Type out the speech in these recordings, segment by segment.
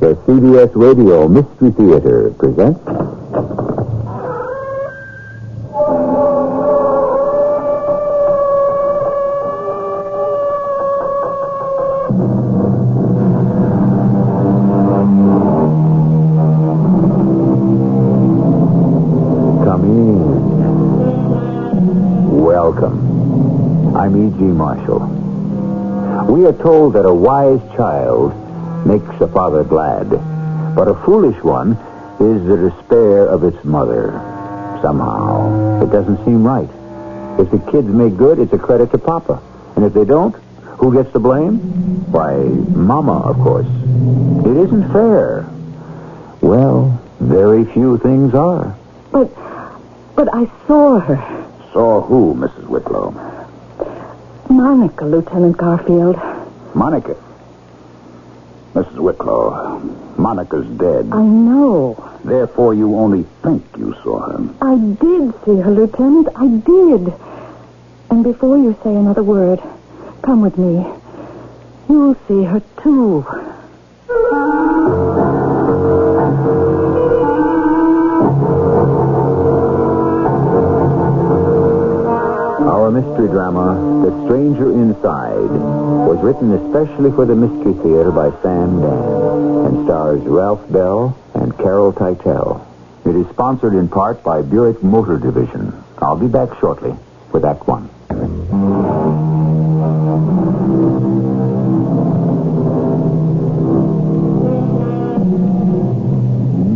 The CBS Radio Mystery Theater presents... Come in. Welcome. I'm E.G. Marshall. We are told that a wise child makes a father glad, but a foolish one is the despair of its mother. Somehow, it doesn't seem right. If the kids make good, it's a credit to Papa. And if they don't, who gets the blame? Why, Mama, of course. It isn't fair. Well, very few things are. But I saw her. Saw who, Mrs. Wicklow? Monica, Lieutenant Garfield. Monica. Mrs. Wicklow, Monica's dead. I know. Therefore, you only think you saw her. I did see her, Lieutenant. I did. And before you say another word, come with me. You'll see her, too. Our mystery drama, The Stranger Inside, was written especially for the Mystery Theater by Sam Dan and stars Ralph Bell and Carol Teitel. It is sponsored in part by Buick Motor Division. I'll be back shortly with Act One.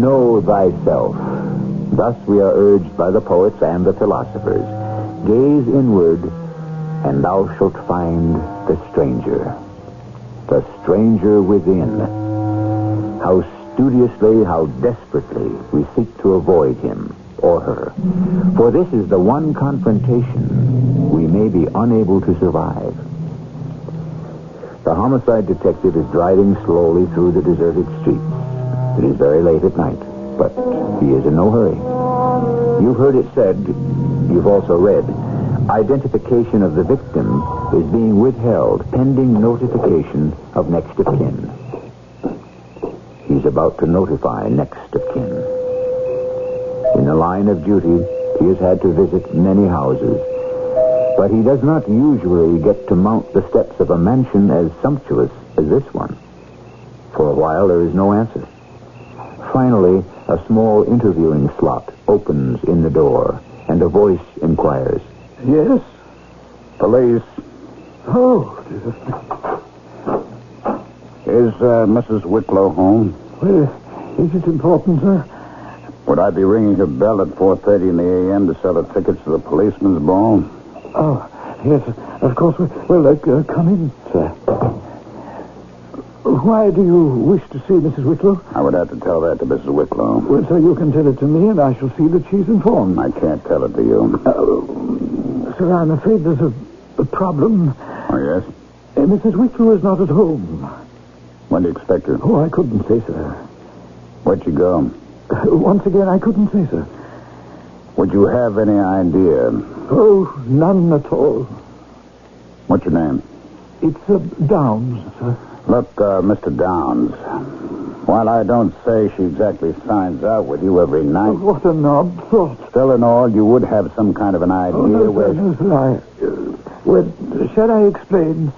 Know thyself. Thus we are urged by the poets and the philosophers. Gaze inward, and thou shalt find the stranger within. How studiously, how desperately we seek to avoid him or her. For this is the one confrontation we may be unable to survive. The homicide detective is driving slowly through the deserted streets. It is very late at night, but he is in no hurry. You've heard it said, you've also read, identification of the victim is being withheld pending notification of next of kin. He's about to notify next of kin. In the line of duty, he has had to visit many houses, but he does not usually get to mount the steps of a mansion as sumptuous as this one. For a while, there is no answer. Finally, a small interviewing slot opens in the door, and a voice inquires. Yes? Police. Oh. Is Mrs. Wicklow home? Well, is it important, sir? Would I be ringing her bell at 4:30 in the a.m. to sell her tickets to the policeman's ball? Oh, yes, of course. Well, come in, sir. Why do you wish to see Mrs. Wicklow? I would have to tell that to Mrs. Wicklow. Well, sir, you can tell it to me, and I shall see that she's informed. I can't tell it to you. Sir, I'm afraid there's a problem. Oh, yes? Mrs. Wicklow is not at home. When do you expect her? Oh, I couldn't say, sir. Where'd she go? Once again, I couldn't say, sir. Would you have any idea? Oh, none at all. What's your name? It's Downs, sir. Look, Mr. Downs, while I don't say she exactly signs out with you every night... Oh, what an odd thought. Still in all, you would have some kind of an idea where... No, sir, well, shall I explain?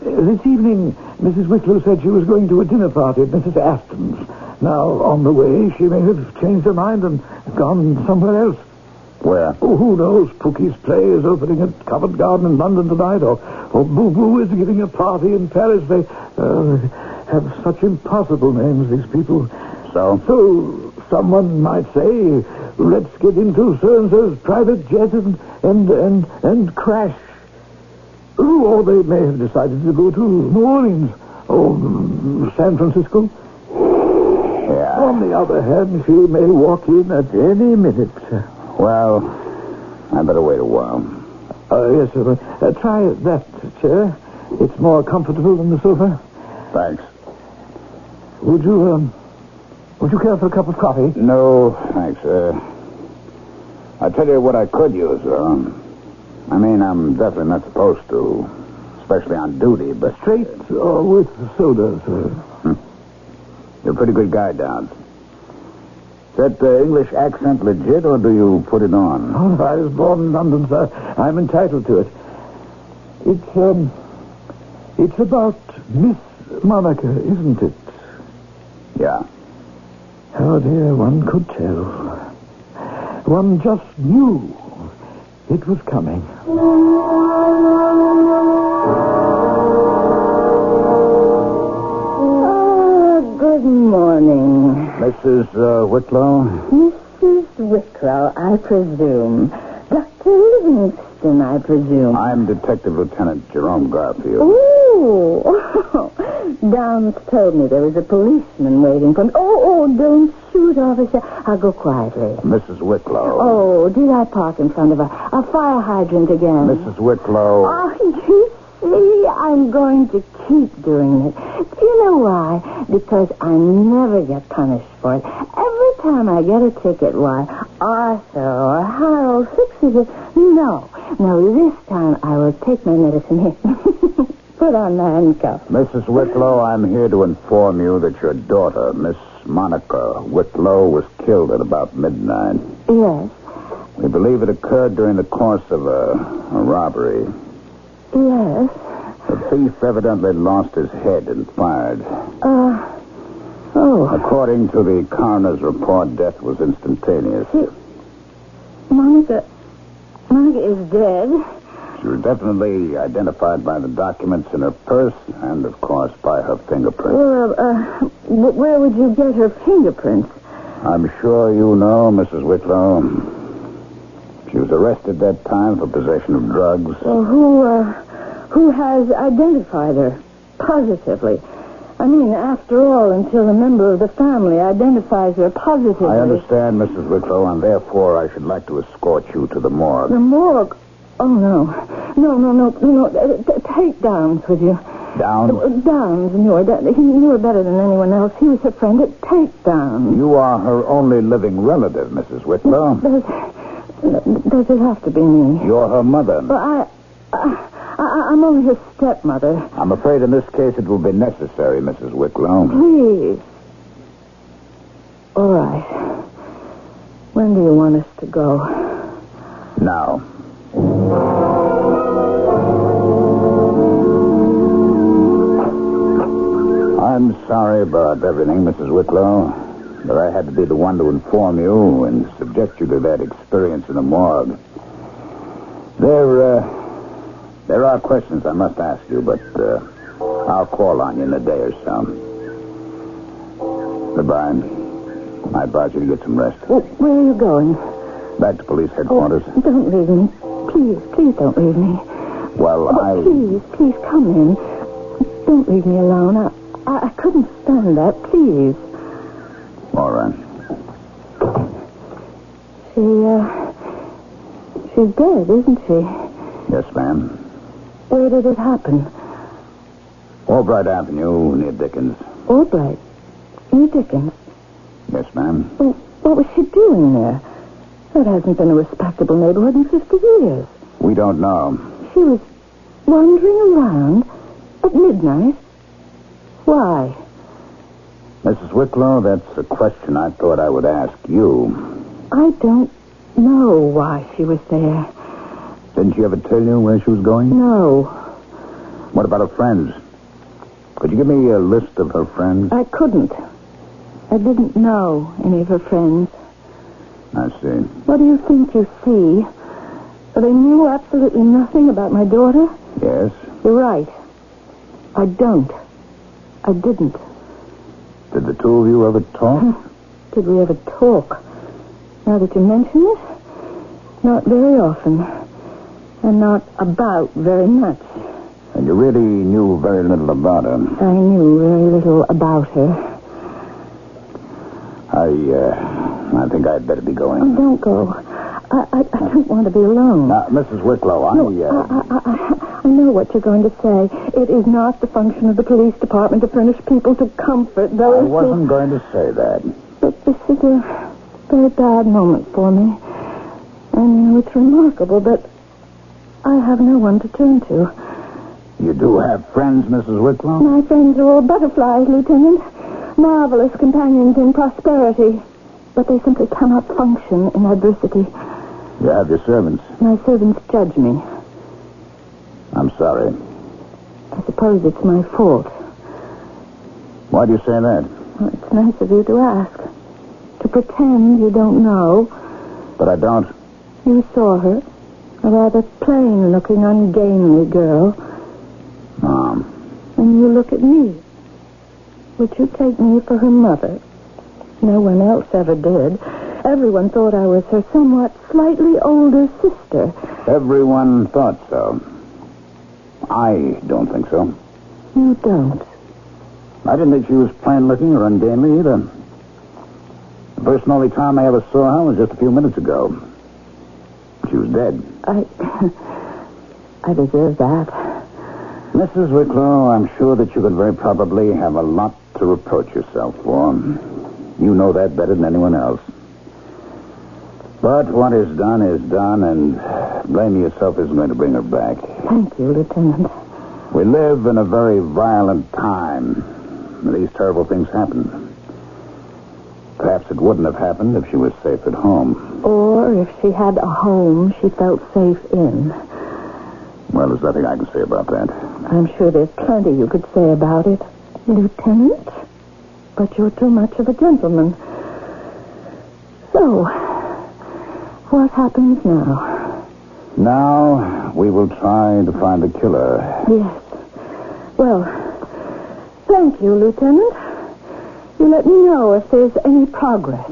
This evening, Mrs. Wicklow said she was going to a dinner party at Mrs. Aston's. Now, on the way, she may have changed her mind and gone somewhere else. Where? Oh, who knows? Pookie's play is opening at Covent Garden in London tonight, or Boo Boo is giving a party in Paris. They have such impossible names, these people. So? So, someone might say, let's get into so-and-so's private jet and crash. Oh, or they may have decided to go to New Orleans or San Francisco. Yeah. On the other hand, she may walk in at any minute. Well, I better wait a while. Yes, sir. Try that chair. It's more comfortable than the sofa. Thanks. Would you care for a cup of coffee? No, thanks. I tell you what I could use. I mean, I'm definitely not supposed to, especially on duty, but... Straight or with soda, sir? You're a pretty good guy, Downs. Is that English accent legit, or do you put it on? Oh, I was born in London, sir. I'm entitled to it. It's about Miss Monica, isn't it? Yeah. Oh, dear, one could tell. One just knew it was coming. Good morning. Mrs. Wicklow? Mrs. Wicklow, I presume. Dr. Livingston, I presume. I'm Detective Lieutenant Jerome Garfield. Ooh. Downs told me there was a policeman waiting for me. Oh, don't shoot, officer. I'll go quietly. Mrs. Wicklow. Oh, did I park in front of a fire hydrant again? Mrs. Wicklow. Oh, you see, I'm going to keep doing it. Do you know why? Because I never get punished for it. Every time I get a ticket, why, Arthur or Harold fixes it. No, this time I will take my medicine here. Put on the handcuff. Mrs. Wicklow, I'm here to inform you that your daughter, Miss Monica Wicklow, was killed at about midnight. Yes. We believe it occurred during the course of a robbery. Yes. The thief evidently lost his head and fired. Oh. According to the coroner's report, death was instantaneous. Monica is dead. She was definitely identified by the documents in her purse and, of course, by her fingerprints. Well, where would you get her fingerprints? I'm sure you know, Mrs. Wicklow. She was arrested that time for possession of drugs. Well, who has identified her positively? I mean, after all, until a member of the family identifies her positively. I understand, Mrs. Wicklow, and therefore I should like to escort you to the morgue. The morgue? Oh, no. No. Take Downs with you. Downs? Downs knew her. He knew her better than anyone else. He was her friend. Take Downs. You are her only living relative, Mrs. Wicklow. Does it have to be me? You're her mother. Well, I'm only her stepmother. I'm afraid in this case it will be necessary, Mrs. Wicklow. Please. All right. When do you want us to go? Now. I'm sorry about everything, Mrs. Wicklow, but I had to be the one to inform you and subject you to that experience in the morgue. There are questions I must ask you, but I'll call on you in a day or so. Goodbye. I advise you to get some rest. Where are you going? Back to police headquarters. Oh, don't leave me. Please don't leave me. Well, Please, come in. Don't leave me alone. I couldn't stand that. Please. All right. She's dead, isn't she? Yes, ma'am. Where did it happen? Albright Avenue, near Dickens. Albright? Near Dickens? Yes, ma'am. Well, what was she doing there? That hasn't been a respectable neighborhood in 50 years. We don't know. She was wandering around at midnight? Why? Mrs. Wicklow, that's a question I thought I would ask you. I don't know why she was there. Didn't she ever tell you where she was going? No. What about her friends? Could you give me a list of her friends? I couldn't. I didn't know any of her friends. I see. What do you think you see? They knew absolutely nothing about my daughter? Yes. You're right. I don't. I didn't. Did the two of you ever talk? Did we ever talk? Now that you mention it, not very often. And not about very much. And you really knew very little about her? I knew very little about her. I think I'd better be going. Oh, don't go. I don't want to be alone. Mrs. Wicklow, I know what you're going to say. It is not the function of the police department to furnish people to comfort those I wasn't going to say that. But this is a very bad moment for me. And it's remarkable that I have no one to turn to. You do have friends, Mrs. Wicklow? My friends are all butterflies, Lieutenant. marvelous companions in prosperity, but they simply cannot function in adversity. You have your servants. My servants judge me. I'm sorry. I suppose it's my fault. Why do you say that? Well, it's nice of you to ask. To pretend you don't know. But I don't. You saw her. A rather plain-looking, ungainly girl. Mom. And you look at me. Would you take me for her mother? No one else ever did. Everyone thought I was her somewhat slightly older sister. Everyone thought so. I don't think so. You don't? I didn't think she was plain-looking or ungainly either. The first and only time I ever saw her was just a few minutes ago. She was dead. I deserve that. Mrs. Wicklow, I'm sure that you could very probably have a lot to reproach yourself for. You know that better than anyone else. But what is done, and blaming yourself isn't going to bring her back. Thank you, Lieutenant. We live in a very violent time. These terrible things happen. Perhaps it wouldn't have happened if she was safe at home. Or if she had a home she felt safe in. Well, there's nothing I can say about that. I'm sure there's plenty you could say about it, Lieutenant. But you're too much of a gentleman. So, what happens now? Now, we will try to find the killer. Yes. Well, thank you, Lieutenant. You let me know if there's any progress.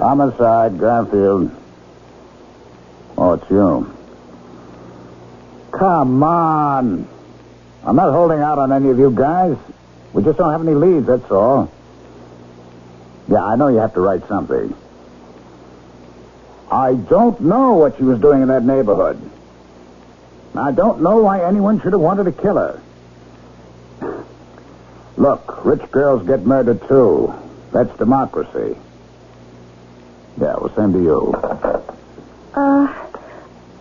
Homicide, Garfield. Oh, it's you. Come on. I'm not holding out on any of you guys. We just don't have any leads, that's all. Yeah, I know you have to write something. I don't know what she was doing in that neighborhood. I don't know why anyone should have wanted to kill her. Look, rich girls get murdered, too. That's democracy. Yeah, well, same to you.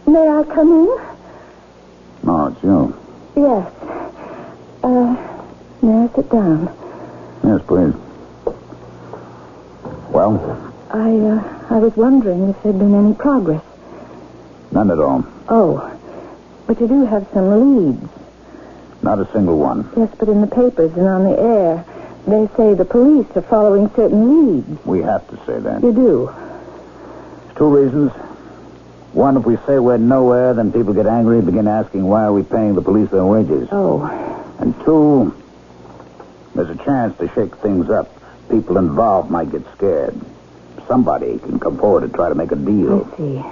May I come in? No, it's you. Yes. May I sit down? Yes, please. Well? I was wondering if there'd been any progress. None at all. Oh, but you do have some leads. Not a single one. Yes, but in the papers and on the air, they say the police are following certain leads. We have to say that. You do? There's two reasons. One, if we say we're nowhere, then people get angry and begin asking why are we paying the police their wages. Oh. And two, there's a chance to shake things up. People involved might get scared. Somebody can come forward and try to make a deal. I see.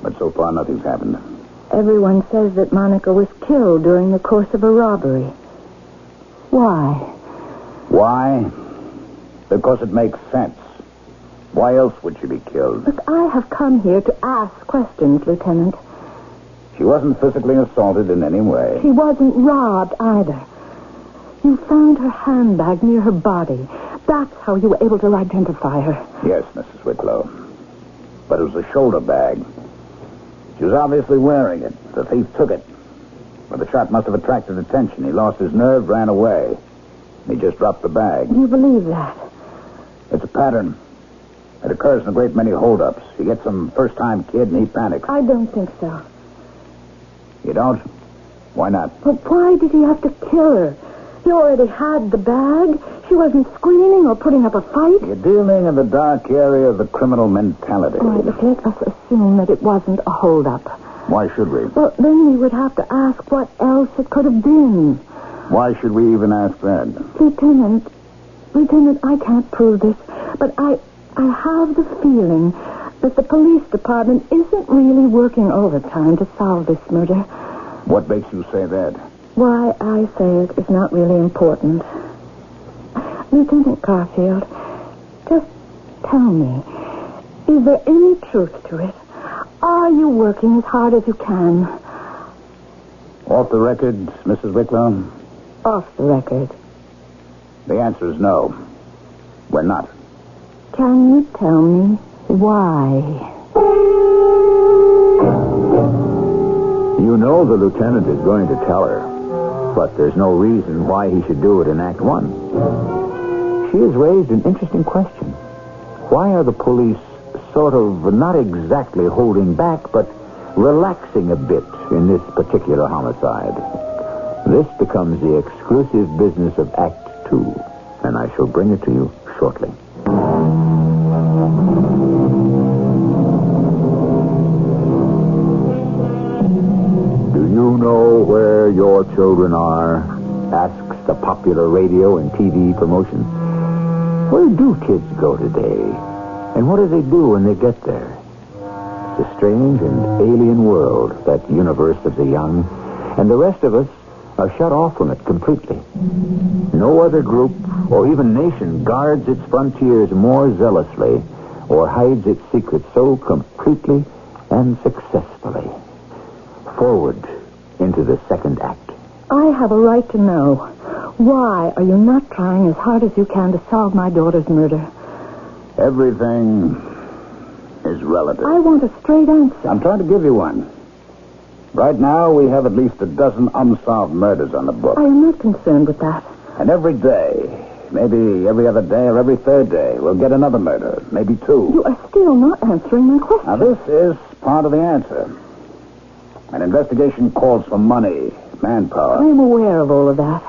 But so far, nothing's happened. Everyone says that Monica was killed during the course of a robbery. Why? Why? Because it makes sense. Why else would she be killed? Look, I have come here to ask questions, Lieutenant. She wasn't physically assaulted in any way. She wasn't robbed either. You found her handbag near her body. That's how you were able to identify her. Yes, Mrs. Wicklow. But it was a shoulder bag. She was obviously wearing it. The thief took it. But the shot must have attracted attention. He lost his nerve, ran away. He just dropped the bag. Do you believe that? It's a pattern. It occurs in a great many holdups. You get some first-time kid and he panics. I don't think so. You don't? Why not? But why did he have to kill her? He already had the bag. She wasn't screaming or putting up a fight. You're dealing in the dark area of the criminal mentality. All right, look, let us assume that it wasn't a holdup. Why should we? Well, then we would have to ask what else it could have been. Why should we even ask that? Lieutenant, I can't prove this, but I have the feeling that the police department isn't really working overtime to solve this murder. What makes you say that? Why I say it is not really important. Lieutenant Garfield, just tell me, is there any truth to it? Are you working as hard as you can? Off the record, Mrs. Wicklow? Off the record. The answer is no. We're not. Can you tell me Why? You know the lieutenant is going to tell her, but there's no reason why he should do it in Act 1. She has raised an interesting question. Why are the police sort of not exactly holding back, but relaxing a bit in this particular homicide? This becomes the exclusive business of Act 2, and I shall bring it to you shortly. Do you know where your children are? Asks the popular radio and TV promotion. Where do kids go today? And what do they do when they get there? It's a strange and alien world, that universe of the young, and the rest of us are shut off from it completely. No other group or even nation guards its frontiers more zealously or hides its secrets so completely and successfully. Forward into the second act. I have a right to know. Why are you not trying as hard as you can to solve my daughter's murder? Everything is relative. I want a straight answer. I'm trying to give you one. Right now, we have at least a dozen unsolved murders on the book. I am not concerned with that. And every day, maybe every other day or every third day, we'll get another murder, maybe two. You are still not answering my question. Now, this is part of the answer. An investigation calls for money, manpower. I am aware of all of that.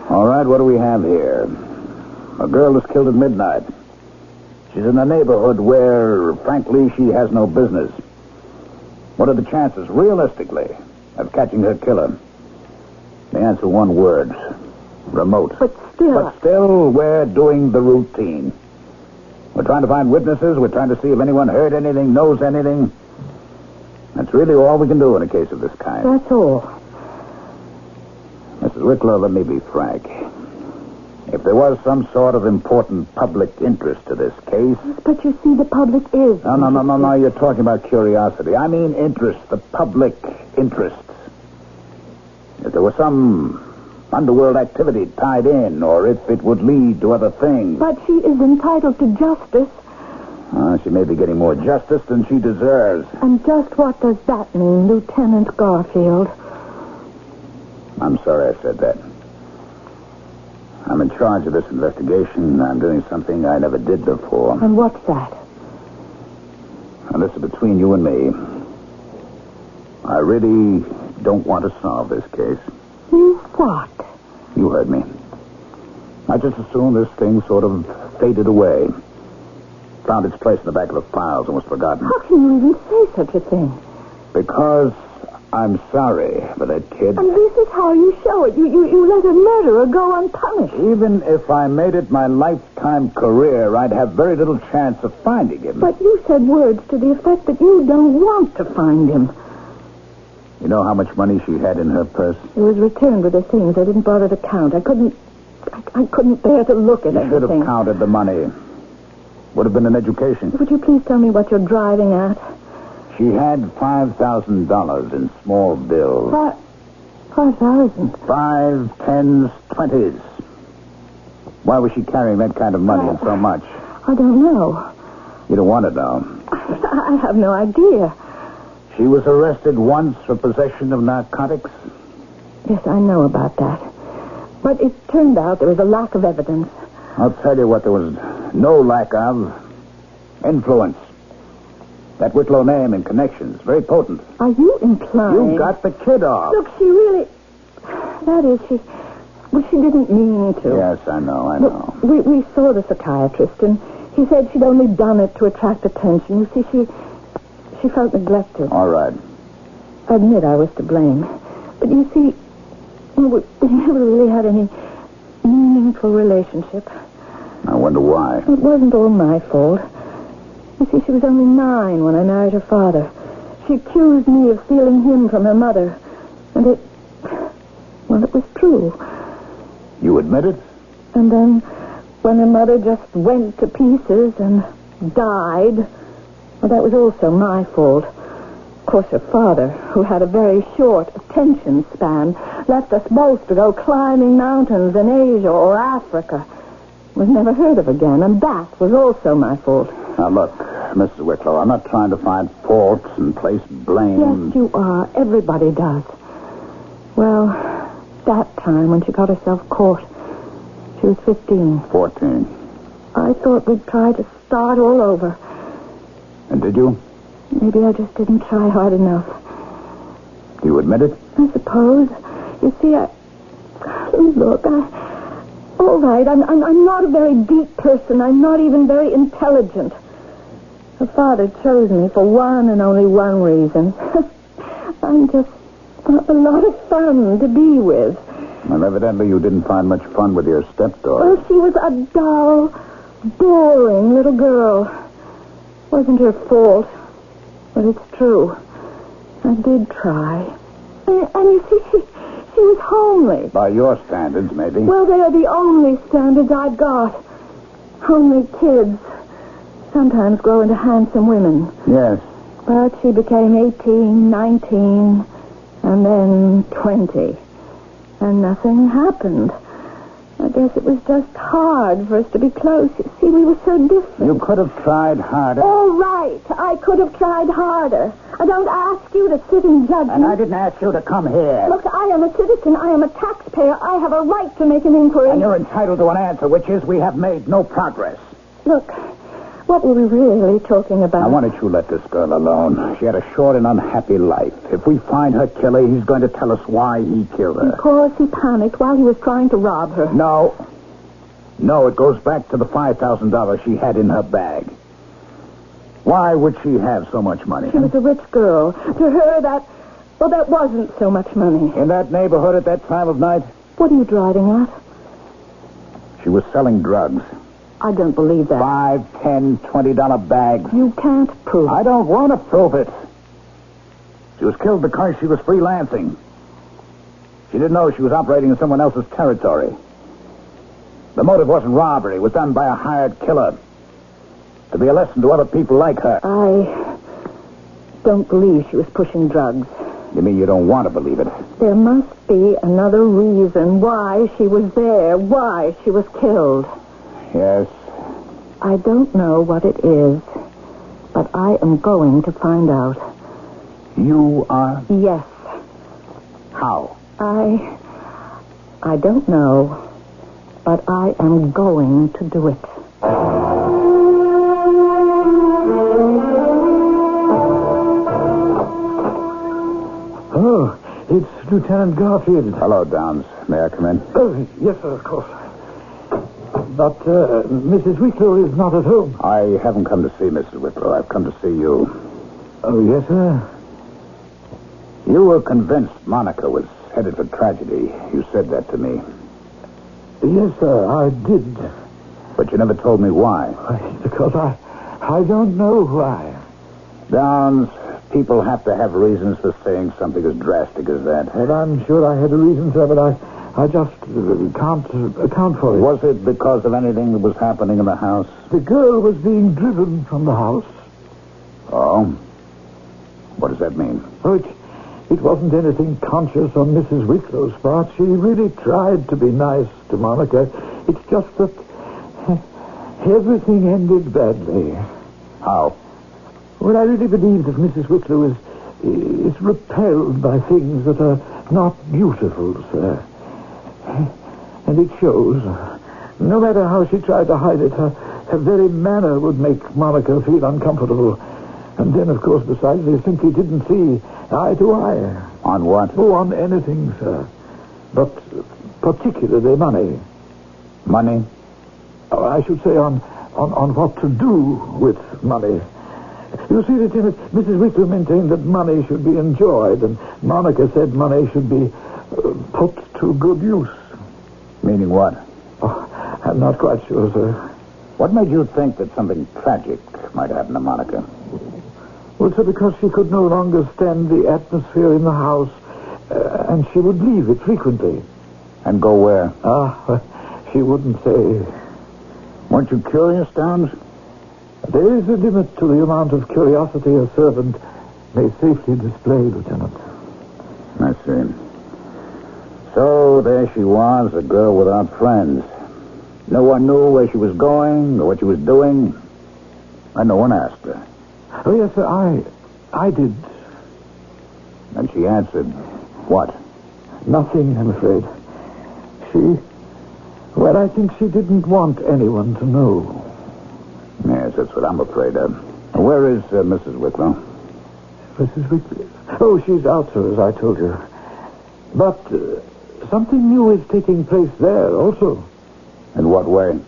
All right, what do we have here? A girl was killed at midnight. She's in a neighborhood where, frankly, she has no business. What are the chances, realistically, of catching her killer? The answer, one word. Remote. But still, we're doing the routine. We're trying to find witnesses. We're trying to see if anyone heard anything, knows anything. That's really all we can do in a case of this kind. That's all. Mrs. Wicklow, let me be frank. If there was some sort of important public interest to this case... But you see, the public is... No, you're talking about curiosity. I mean interest, the public interests. If there was some underworld activity tied in, or if it would lead to other things... But she is entitled to justice. She may be getting more justice than she deserves. And just what does that mean, Lieutenant Garfield? I'm sorry I said that. I'm in charge of this investigation. I'm doing something I never did before. And what's that? And this is between you and me. I really don't want to solve this case. You what? You heard me. I just assumed this thing sort of faded away. Found its place in the back of the files and was forgotten. How can you even say such a thing? Because I'm sorry for that kid. And this is how you show it. You let a murderer go unpunished. Even if I made it my lifetime career, I'd have very little chance of finding him. But you said words to the effect that you don't want to find him. You know how much money she had in her purse? It was returned with her things. I didn't bother to count. I couldn't bear to look at You everything. should have counted the money. Would have been an education. Would you please tell me what you're driving at? She had $5,000 in small bills. 5,000? 5, 10s, 20s. Why was she carrying that kind of money and so much? I don't know. You don't want to know. I have no idea. She was arrested once for possession of narcotics. Yes, I know about that. But it turned out there was a lack of evidence. I'll tell you what there was no lack of. Influence. That Whitlow name and connections. Very potent. Are you implying... You got the kid off. Look, she really... That is, she didn't mean to. Yes, I know. Look, we saw the psychiatrist, and he said she'd only done it to attract attention. You see, she felt neglected. All right. I admit I was to blame. But you see, we never really had any meaningful relationship. I wonder why. It wasn't all my fault. You see, she was only 9 when I married her father. She accused me of stealing him from her mother. And it was true. You admit it? And then, when her mother just went to pieces and died, well, that was also my fault. Of course, her father, who had a very short attention span, left us both to go climbing mountains in Asia or Africa. Was never heard of again, and that was also my fault. Now, look, Mrs. Wicklow, I'm not trying to find faults and place blame. Yes, you are. Everybody does. Well, that time when she got herself caught, she was 15. 14. I thought we'd try to start all over. And did you? Maybe I just didn't try hard enough. Do you admit it? I suppose. You see, Look, all right, I'm not a very deep person. I'm not even very intelligent. Her father chose me for one and only one reason. I'm just a lot of fun to be with. Well, evidently you didn't find much fun with your stepdaughter. Well, she was a dull, boring little girl. Wasn't her fault. But it's true. I did try. And you see, she was homely. By your standards, maybe. Well, they are the only standards I've got. Homely kids sometimes grow into handsome women. Yes. But she became 18, 19, and then 20. And nothing happened. I guess it was just hard for us to be close. You see, we were so different. You could have tried harder. All right. I could have tried harder. I don't ask you to sit and judge me. And I didn't ask you to come here. Look, I am a citizen. I am a taxpayer. I have a right to make an inquiry. And you're entitled to an answer, which is we have made no progress. Look, what were we really talking about? Now, why don't you let this girl alone? She had a short and unhappy life. If we find her killer, he's going to tell us why he killed her. Because he panicked while he was trying to rob her. No, it goes back to the $5,000 she had in her bag. Why would she have so much money? She was a rich girl. To her, that wasn't so much money. In that neighborhood at that time of night? What are you driving at? She was selling drugs. I don't believe that. $5, $10, $20 bags. You can't prove it. I don't want to prove it. She was killed because she was freelancing. She didn't know she was operating in someone else's territory. The motive wasn't robbery. It was done by a hired killer. To be a lesson to other people like her. I don't believe she was pushing drugs. You mean you don't want to believe it? There must be another reason why she was there, why she was killed. Yes. I don't know what it is, but I am going to find out. You are? Yes. How? I don't know, but I am going to do it. Oh, it's Lieutenant Garfield. Hello, Downs. May I come in? Oh, yes, sir, of course. But Mrs. Wicklow is not at home. I haven't come to see Mrs. Wicklow. I've come to see you. Oh, yes, sir. You were convinced Monica was headed for tragedy. You said that to me. Yes, sir, I did. But you never told me why. Because I don't know why. Downs, people have to have reasons for saying something as drastic as that. Well, I'm sure I had a reason, sir, but I just can't account for it. Was it because of anything that was happening in the house? The girl was being driven from the house. Oh? What does that mean? Oh, it wasn't anything conscious on Mrs. Wicklow's part. She really tried to be nice to Monica. It's just that everything ended badly. How? Well, I really believe that Mrs. Wicklow is repelled by things that are not beautiful, sir. And it shows. No matter how she tried to hide it, her very manner would make Monica feel uncomfortable. And then, of course, besides, they simply didn't see eye to eye. On what? Oh, on anything, sir. But particularly money. Money? Oh, I should say on what to do with money. You see, Lieutenant, Mrs. Wicklow maintained that money should be enjoyed, and Monica said money should be put to good use. Meaning what? Oh, I'm not quite sure, sir. What made you think that something tragic might happen to Monica? Well, sir, because she could no longer stand the atmosphere in the house, and she would leave it frequently. And go where? She wouldn't say. Weren't you curious, Downs? There is a limit to the amount of curiosity a servant may safely display, Lieutenant. I see. So there she was, a girl without friends. No one knew where she was going or what she was doing. And no one asked her. Oh, yes, sir, I did. And she answered, what? Nothing, I'm afraid. Well, I think she didn't want anyone to know. Yes, that's what I'm afraid of. Where is Mrs. Wicklow? Mrs. Wicklow? Oh, she's out, sir, as I told you. But something new is taking place there also. In what way?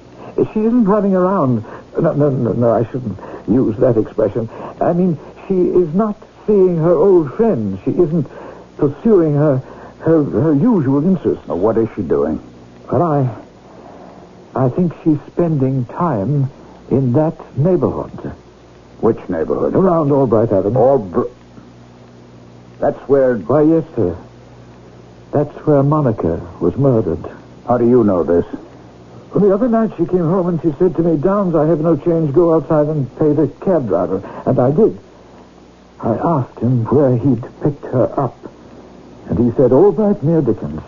She isn't running around. No, I shouldn't use that expression. I mean, she is not seeing her old friends. She isn't pursuing her usual interests. Well, what is she doing? Well, I think she's spending time in that neighborhood. Which neighborhood? Around Albright Avenue. That's where... Why, yes, sir. That's where Monica was murdered. How do you know this? Well, the other night she came home and she said to me, Downs, I have no change. Go outside and pay the cab driver. And I did. I asked him where he'd picked her up. And he said, Albright near Dickens.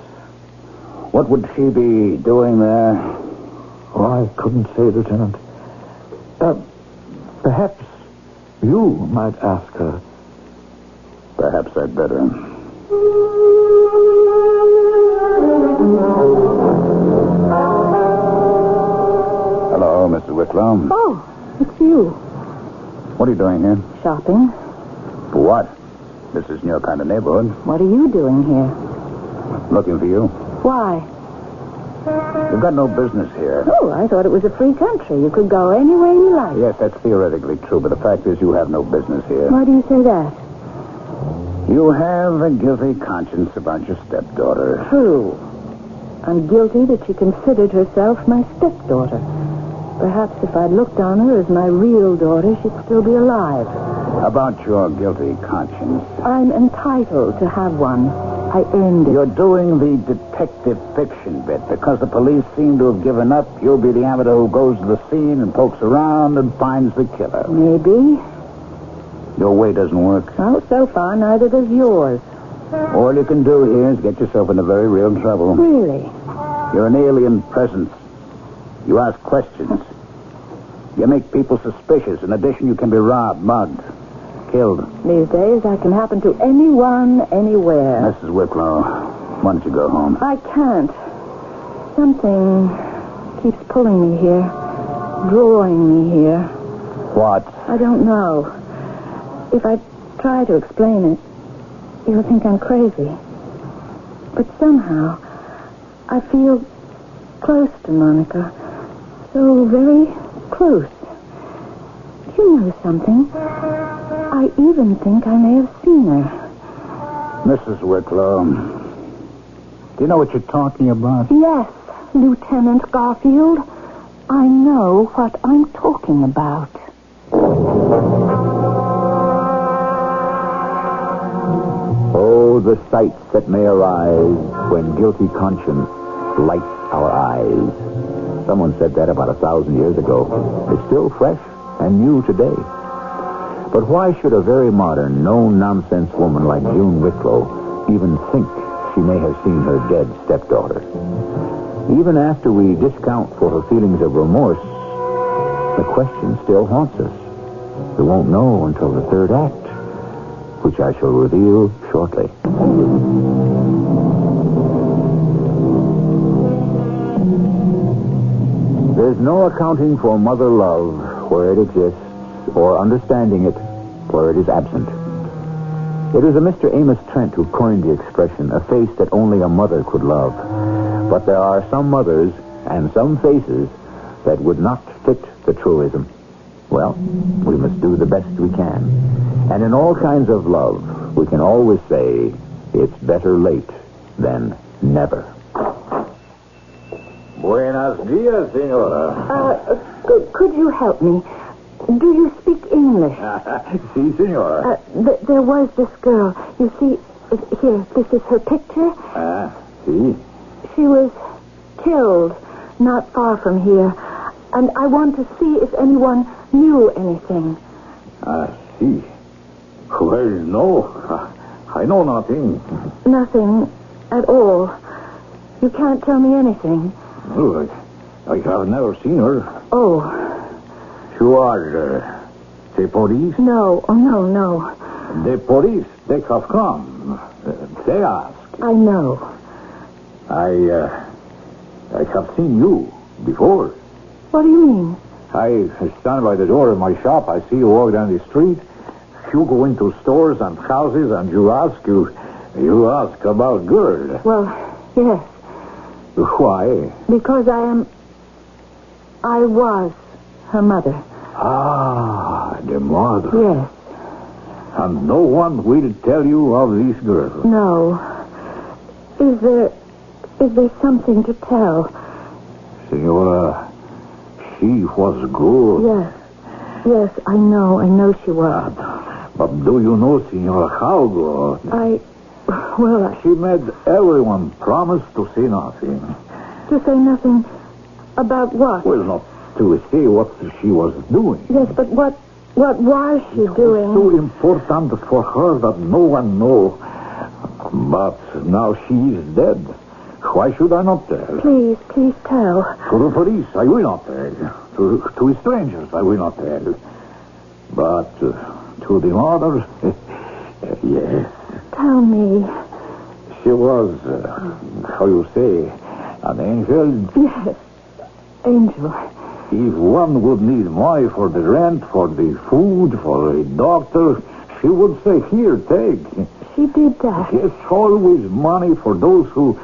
What would she be doing there? Oh, I couldn't say, Lieutenant. Perhaps you might ask her. Perhaps I'd better. Hello, Mrs. Wicklow. Oh, it's you. What are you doing here? Shopping. For what? This isn't your kind of neighborhood. What are you doing here? Looking for you. Why? You've got no business here. Oh, I thought it was a free country. You could go anywhere you like. Yes, that's theoretically true, but the fact is you have no business here. Why do you say that? You have a guilty conscience about your stepdaughter. True. I'm guilty that she considered herself my stepdaughter. Perhaps if I'd looked on her as my real daughter, she'd still be alive. About your guilty conscience. I'm entitled to have one. I earned it. You're doing the detective fiction bit. Because the police seem to have given up, you'll be the amateur who goes to the scene and pokes around and finds the killer. Maybe. Your way doesn't work. Well, so far, neither does yours. All you can do here is get yourself into very real trouble. Really? You're an alien presence. You ask questions. You make people suspicious. In addition, you can be robbed, mugged, killed. These days, that can happen to anyone, anywhere. Mrs. Wicklow, why don't you go home? I can't. Something keeps pulling me here, drawing me here. What? I don't know. If I try to explain it, you'll think I'm crazy. But somehow, I feel close to Monica. So very close. Do you know something? I even think I may have seen her. Mrs. Wicklow, do you know what you're talking about? Yes, Lieutenant Garfield. I know what I'm talking about. Oh, the sights that may arise when guilty conscience lights our eyes. Someone said that about 1,000 years ago. It's still fresh and new today. But why should a very modern, no-nonsense woman like June Wicklow even think she may have seen her dead stepdaughter? Even after we discount for her feelings of remorse, the question still haunts us. We won't know until the third act, which I shall reveal shortly. There's no accounting for mother love where it exists, or understanding it where it is absent. It was a Mr. Amos Trent who coined the expression, a face that only a mother could love. But there are some mothers and some faces that would not fit the truism. Well, we must do the best we can. And in all kinds of love, we can always say, it's better late than never. Buenos dias, senora. Could you help me? Do you speak English? Si, senora. There was this girl. You see, here, this is her picture. Si. She was killed not far from here. And I want to see if anyone knew anything. Si. Well, no. I know nothing. Nothing at all. You can't tell me anything. Oh, I have never seen her. Oh. She was The police? No, oh, no. The police, they have come. They ask. I know. I have seen you before. What do you mean? I stand by the door of my shop. I see you walk down the street. You go into stores and houses and you ask about girl. Well, yes. Why? Because I was her mother. Ah, the mother. Yes. And no one will tell you of this girl. No. Is there something to tell? Senora, she was good. Yes, I know she was. But do you know, Senora, how good? She made everyone promise to say nothing. To say nothing about what? Well, not to say what she was doing. Yes, but what was she doing? It was so important for her that no one knows. But now she is dead. Why should I not tell? Please tell. To the police, I will not tell. To strangers, I will not tell. But to the mother, yes. Tell me. She was, how you say, an angel? Yes, angel. If one would need money for the rent, for the food, for a doctor, she would say, here, take. She did that. Yes, always money for those who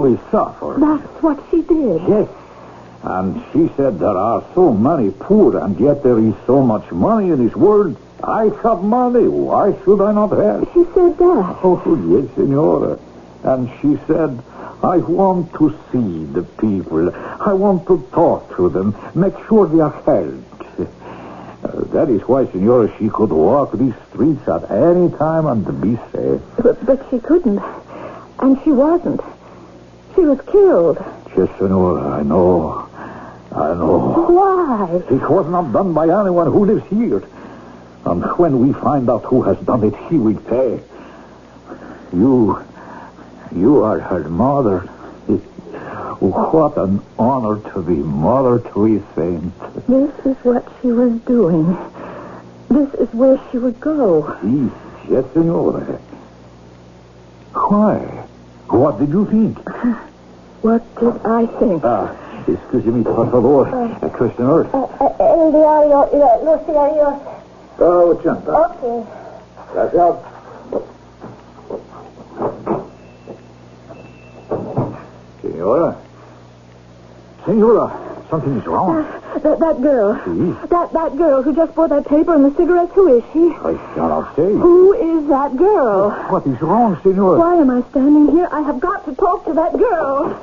is suffer. That's what she did. Yes. And she said there are so many poor, and yet there is so much money in this world. I have money. Why should I not have? She said that. Oh, yes, Senora. And she said, I want to see the people. I want to talk to them, make sure they are helped. That is why, Senora, she could walk these streets at any time and be safe. But she couldn't. And she wasn't. She was killed. Yes, Senora, I know. Why? It was not done by anyone who lives here. And when we find out who has done it, he will pay. You are her mother. What an honor to be mother to a saint. This is what she was doing. This is where she would go. Yes, Senora. Why? What did you think? What did I think? Excuse me, por favor. Questioner. El diario, los diarios. 80. Okay. Gracias. Senora, something is wrong. That girl. See? That girl who just bought that paper and the cigarettes, who is she? I cannot say. Who is that girl? What is wrong, Senora? Why am I standing here? I have got to talk to that girl.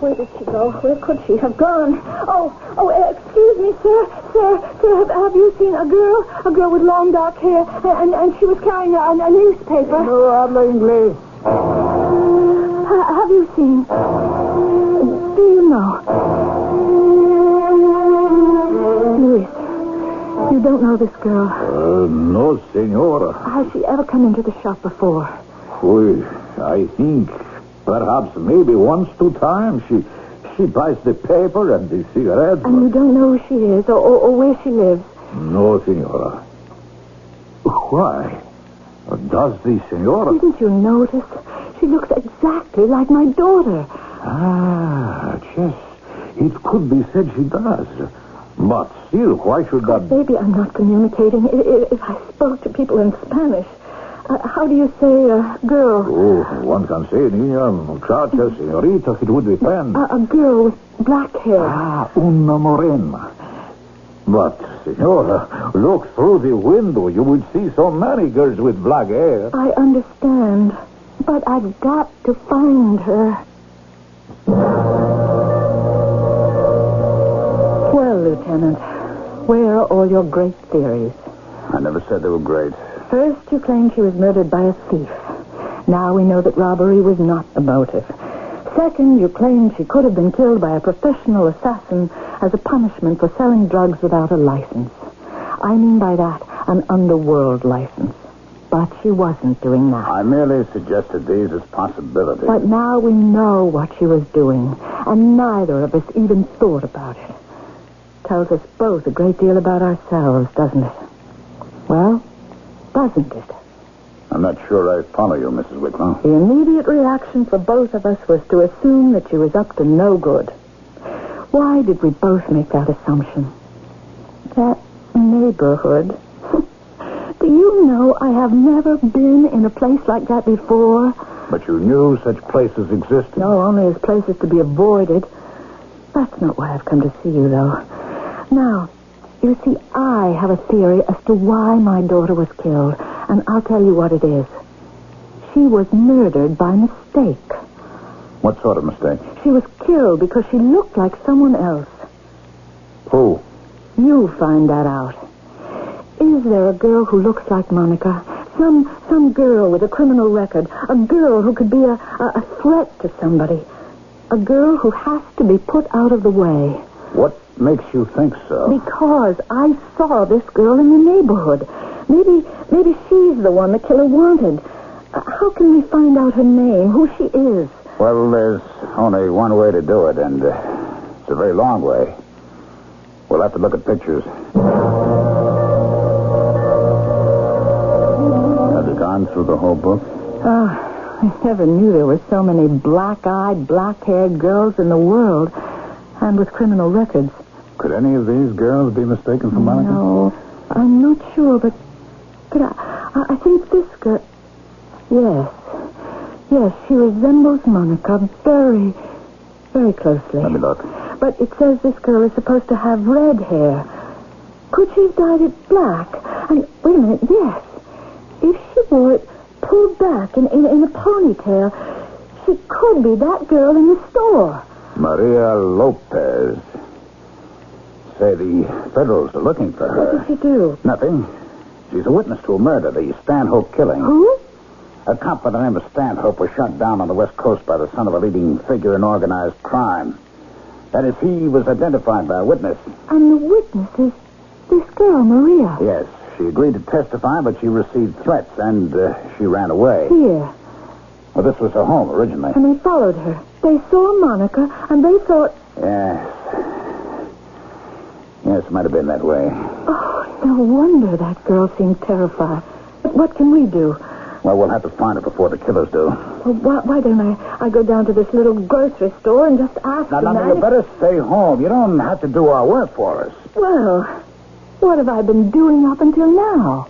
Where did she go? Where could she have gone? Excuse me, sir. Sir, have you seen a girl? A girl with long dark hair, and she was carrying a newspaper. No habla inglés. Have you seen? Do you know? Luis, you don't know this girl. No, Senora. Has she ever come into the shop before? Well, I think perhaps maybe once, 2 times. She buys the paper and the cigarettes. And you don't know who she is or where she lives? No, Senora. Why? Does the Senora... Didn't you notice? She looks exactly like my daughter. Yes. It could be said she does. But still, why should that... Baby, I'm not communicating. If I spoke to people in Spanish, how do you say girl? Oh, one can say niña, muchacha, señorita. It would depend. A girl with black hair. Una morena. But, Senora, look through the window. You would see so many girls with black hair. I understand. But I've got to find her. Well, Lieutenant, where are all your great theories? I never said they were great. First, you claimed she was murdered by a thief. Now we know that robbery was not the motive. Second, you claimed she could have been killed by a professional assassin as a punishment for selling drugs without a license. I mean by that, an underworld license. But she wasn't doing that. I merely suggested these as possibilities. But now we know what she was doing, and neither of us even thought about it. tells us both a great deal about ourselves, doesn't it? Well, doesn't it? I'm not sure I follow you, Mrs. Wicklow. The immediate reaction for both of us was to assume that she was up to no good. Why did we both make that assumption? That neighborhood. Do you know I have never been in a place like that before? But you knew such places existed. No, only as places to be avoided. That's not why I've come to see you, though. Now, you see, I have a theory as to why my daughter was killed, and I'll tell you what it is. She was murdered by mistake. What sort of mistake? She was killed because she looked like someone else. Who? You find that out. Is there a girl who looks like Monica? Some girl with a criminal record. A girl who could be a threat to somebody. A girl who has to be put out of the way. What makes you think so? Because I saw this girl in the neighborhood. Maybe she's the one the killer wanted. How can we find out her name, who she is? Well, there's only one way to do it, and it's a very long way. We'll have to look at pictures. Have you gone through the whole book? Oh, I never knew there were so many black-eyed, black-haired girls in the world, and with criminal records. Could any of these girls be mistaken for Monica? No, I'm not sure, but I think this girl... Yes, she resembles Monica very, very closely. Let me look. But it says this girl is supposed to have red hair. Could she have dyed it black? And, wait a minute, yes. If she wore it pulled back in a ponytail, she could be that girl in the store. Maria Lopez. Say, the Federals are looking for her. What did she do? Nothing. She's a witness to a murder, the Stanhope killing. Who? A cop by the name of Stanhope was shot down on the West Coast by the son of a leading figure in organized crime. That is, he was identified by a witness. And the witness is this girl, Maria. Yes, she agreed to testify, but she received threats, and she ran away. Here. Well, this was her home originally. And they followed her. They saw Monica, and they thought... Yes, it might have been that way. Oh, no wonder that girl seemed terrified. But what can we do? Well, we'll have to find her before the killers do. Well, why don't I go down to this little grocery store and just ask them Now, you better stay home. You don't have to do our work for us. Well, what have I been doing up until now?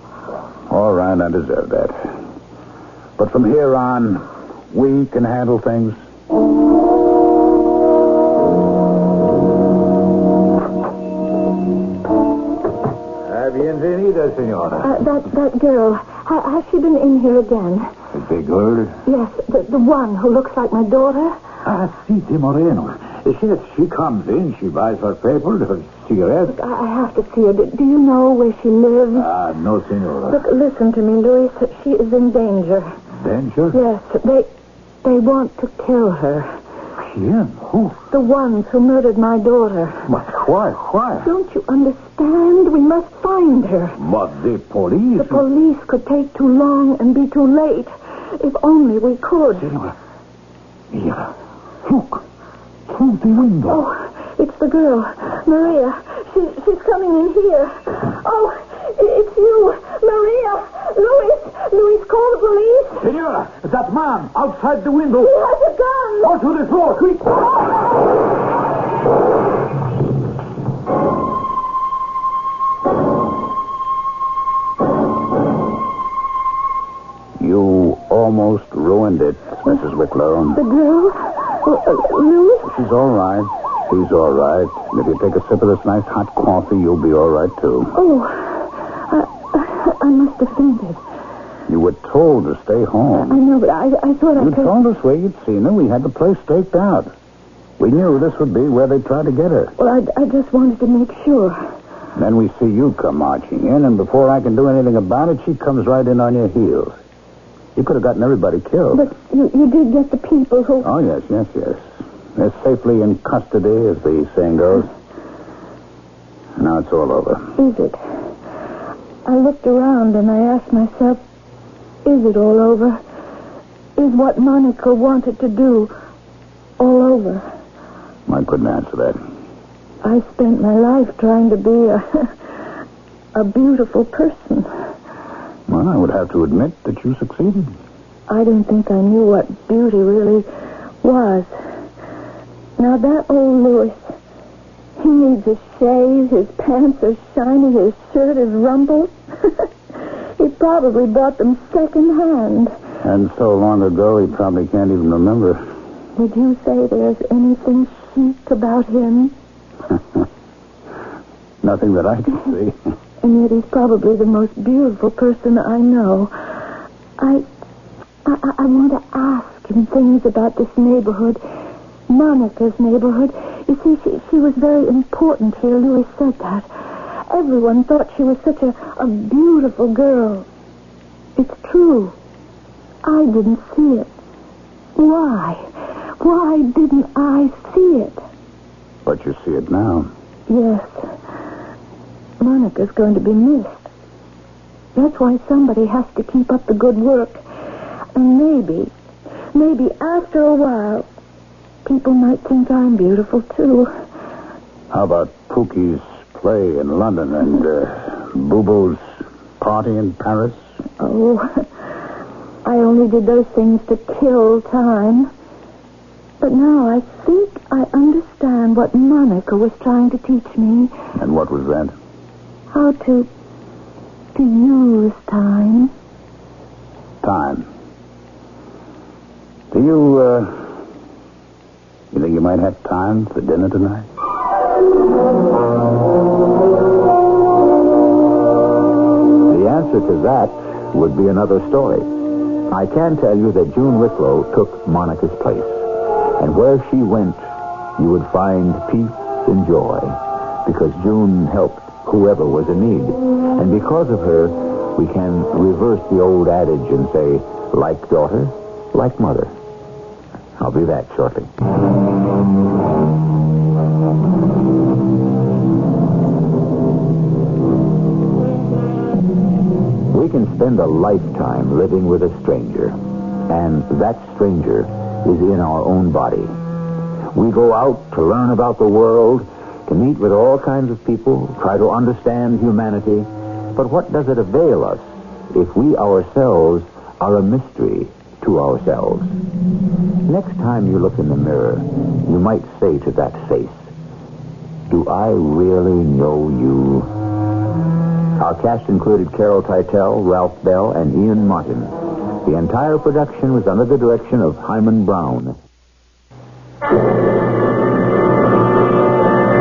All right, I deserve that. But from here on, we can handle things. Bienvenida, senora. That girl, has she been in here again? The big girl? Yes, the one who looks like my daughter. Citi Moreno. She comes in, she buys her paper, her cigarettes. I have to see her. Do you know where she lives? No, senora. Look, listen to me, Luis. She is in danger. Danger? Yes, they want to kill her. Kill? Who? The ones who murdered my daughter. But why? Why? Don't you understand? We must find her. But the police... The police could take too long and be too late. If only we could. Senora. Mira. Look. Through the window. Oh, it's the girl. Maria. She's coming in here. Oh, it's you. Maria. Luis, call the police. Senora, that man outside the window. He has a gun. Go to the floor, quick. You almost ruined it, Mrs. Wicklow. The girl? Luis? She's all right. She's all right. And if you take a sip of this nice hot coffee, you'll be all right, too. Oh, I must have fainted. You were told to stay home. I know, but I thought You told us where you'd seen her. We had the place staked out. We knew this would be where they tried to get her. Well, I just wanted to make sure. Then we see you come marching in, and before I can do anything about it, she comes right in on your heels. You could have gotten everybody killed. But you did get the people who... Oh, yes. They're safely in custody, as the saying goes. Now it's all over. Is it? I looked around and I asked myself, is it all over? Is what Monica wanted to do all over? I couldn't answer that. I spent my life trying to be a beautiful person. Well, I would have to admit that you succeeded. I don't think I knew what beauty really was. Now, that old Louis, he needs a shave, his pants are shiny, his shirt is rumpled. He probably bought them second-hand. And so long ago, he probably can't even remember. Would you say there's anything chic about him? Nothing that I can see. And yet he's probably the most beautiful person I know. I want to ask him things about this neighborhood, Monica's neighborhood. You see, she was very important here. Louis said that. Everyone thought she was such a beautiful girl. It's true. I didn't see it. Why? Why didn't I see it? But you see it now. Yes. Monica's going to be missed. That's why somebody has to keep up the good work. And maybe after a while, people might think I'm beautiful, too. How about Pookie's play in London and Boo-Boo's party in Paris? Oh, I only did those things to kill time. But now I think I understand what Monica was trying to teach me. And what was that? How to use time. Time. Do you think you might have time for dinner tonight? The answer to that would be another story. I can tell you that June Wicklow took Monica's place. And where she went, you would find peace and joy, because June helped whoever was in need. And because of her, we can reverse the old adage and say, like daughter, like mother. I'll be back shortly. We can spend a lifetime living with a stranger, and that stranger is in our own body. We go out to learn about the world, to meet with all kinds of people, try to understand humanity. But what does it avail us if we ourselves are a mystery to ourselves? Next time you look in the mirror, you might say to that face, do I really know you? Our cast included Carol Teitel, Ralph Bell, and Ian Martin. The entire production was under the direction of Hyman Brown.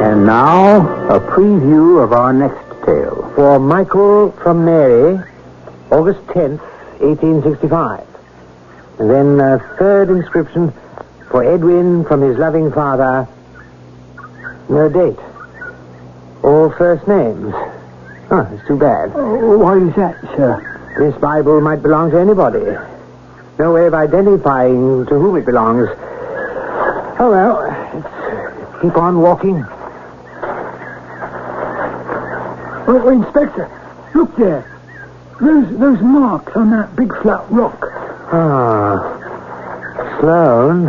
And now, a preview of our next tale. For Michael from Mary, August 10th, 1865. And then a third inscription for Edwin from his loving father. No date. All first names. Oh, it's too bad. Oh, why is that, sir? This Bible might belong to anybody. No way of identifying to whom it belongs. Oh, well, let's keep on walking. Oh, Inspector, look there. Those marks on that big flat rock. Ah, Sloan,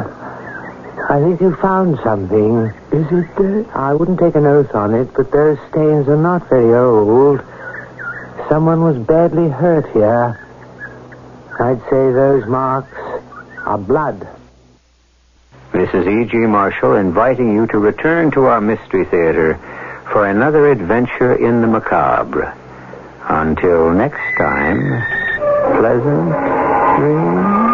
I think you found something. Is it there? I wouldn't take an oath on it, but those stains are not very old. Someone was badly hurt here. I'd say those marks are blood. This is E.G. Marshall inviting you to return to our Mystery Theater for another adventure in the macabre. Until next time, pleasant dreams.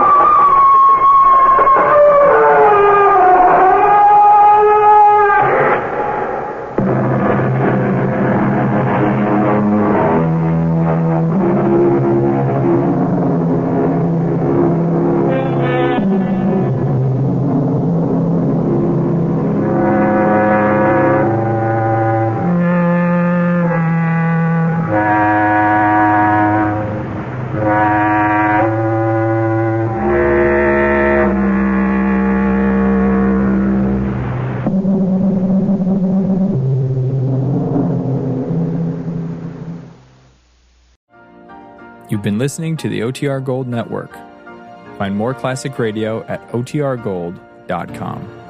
You've been listening to the OTR Gold Network. Find more classic radio at otrgold.com.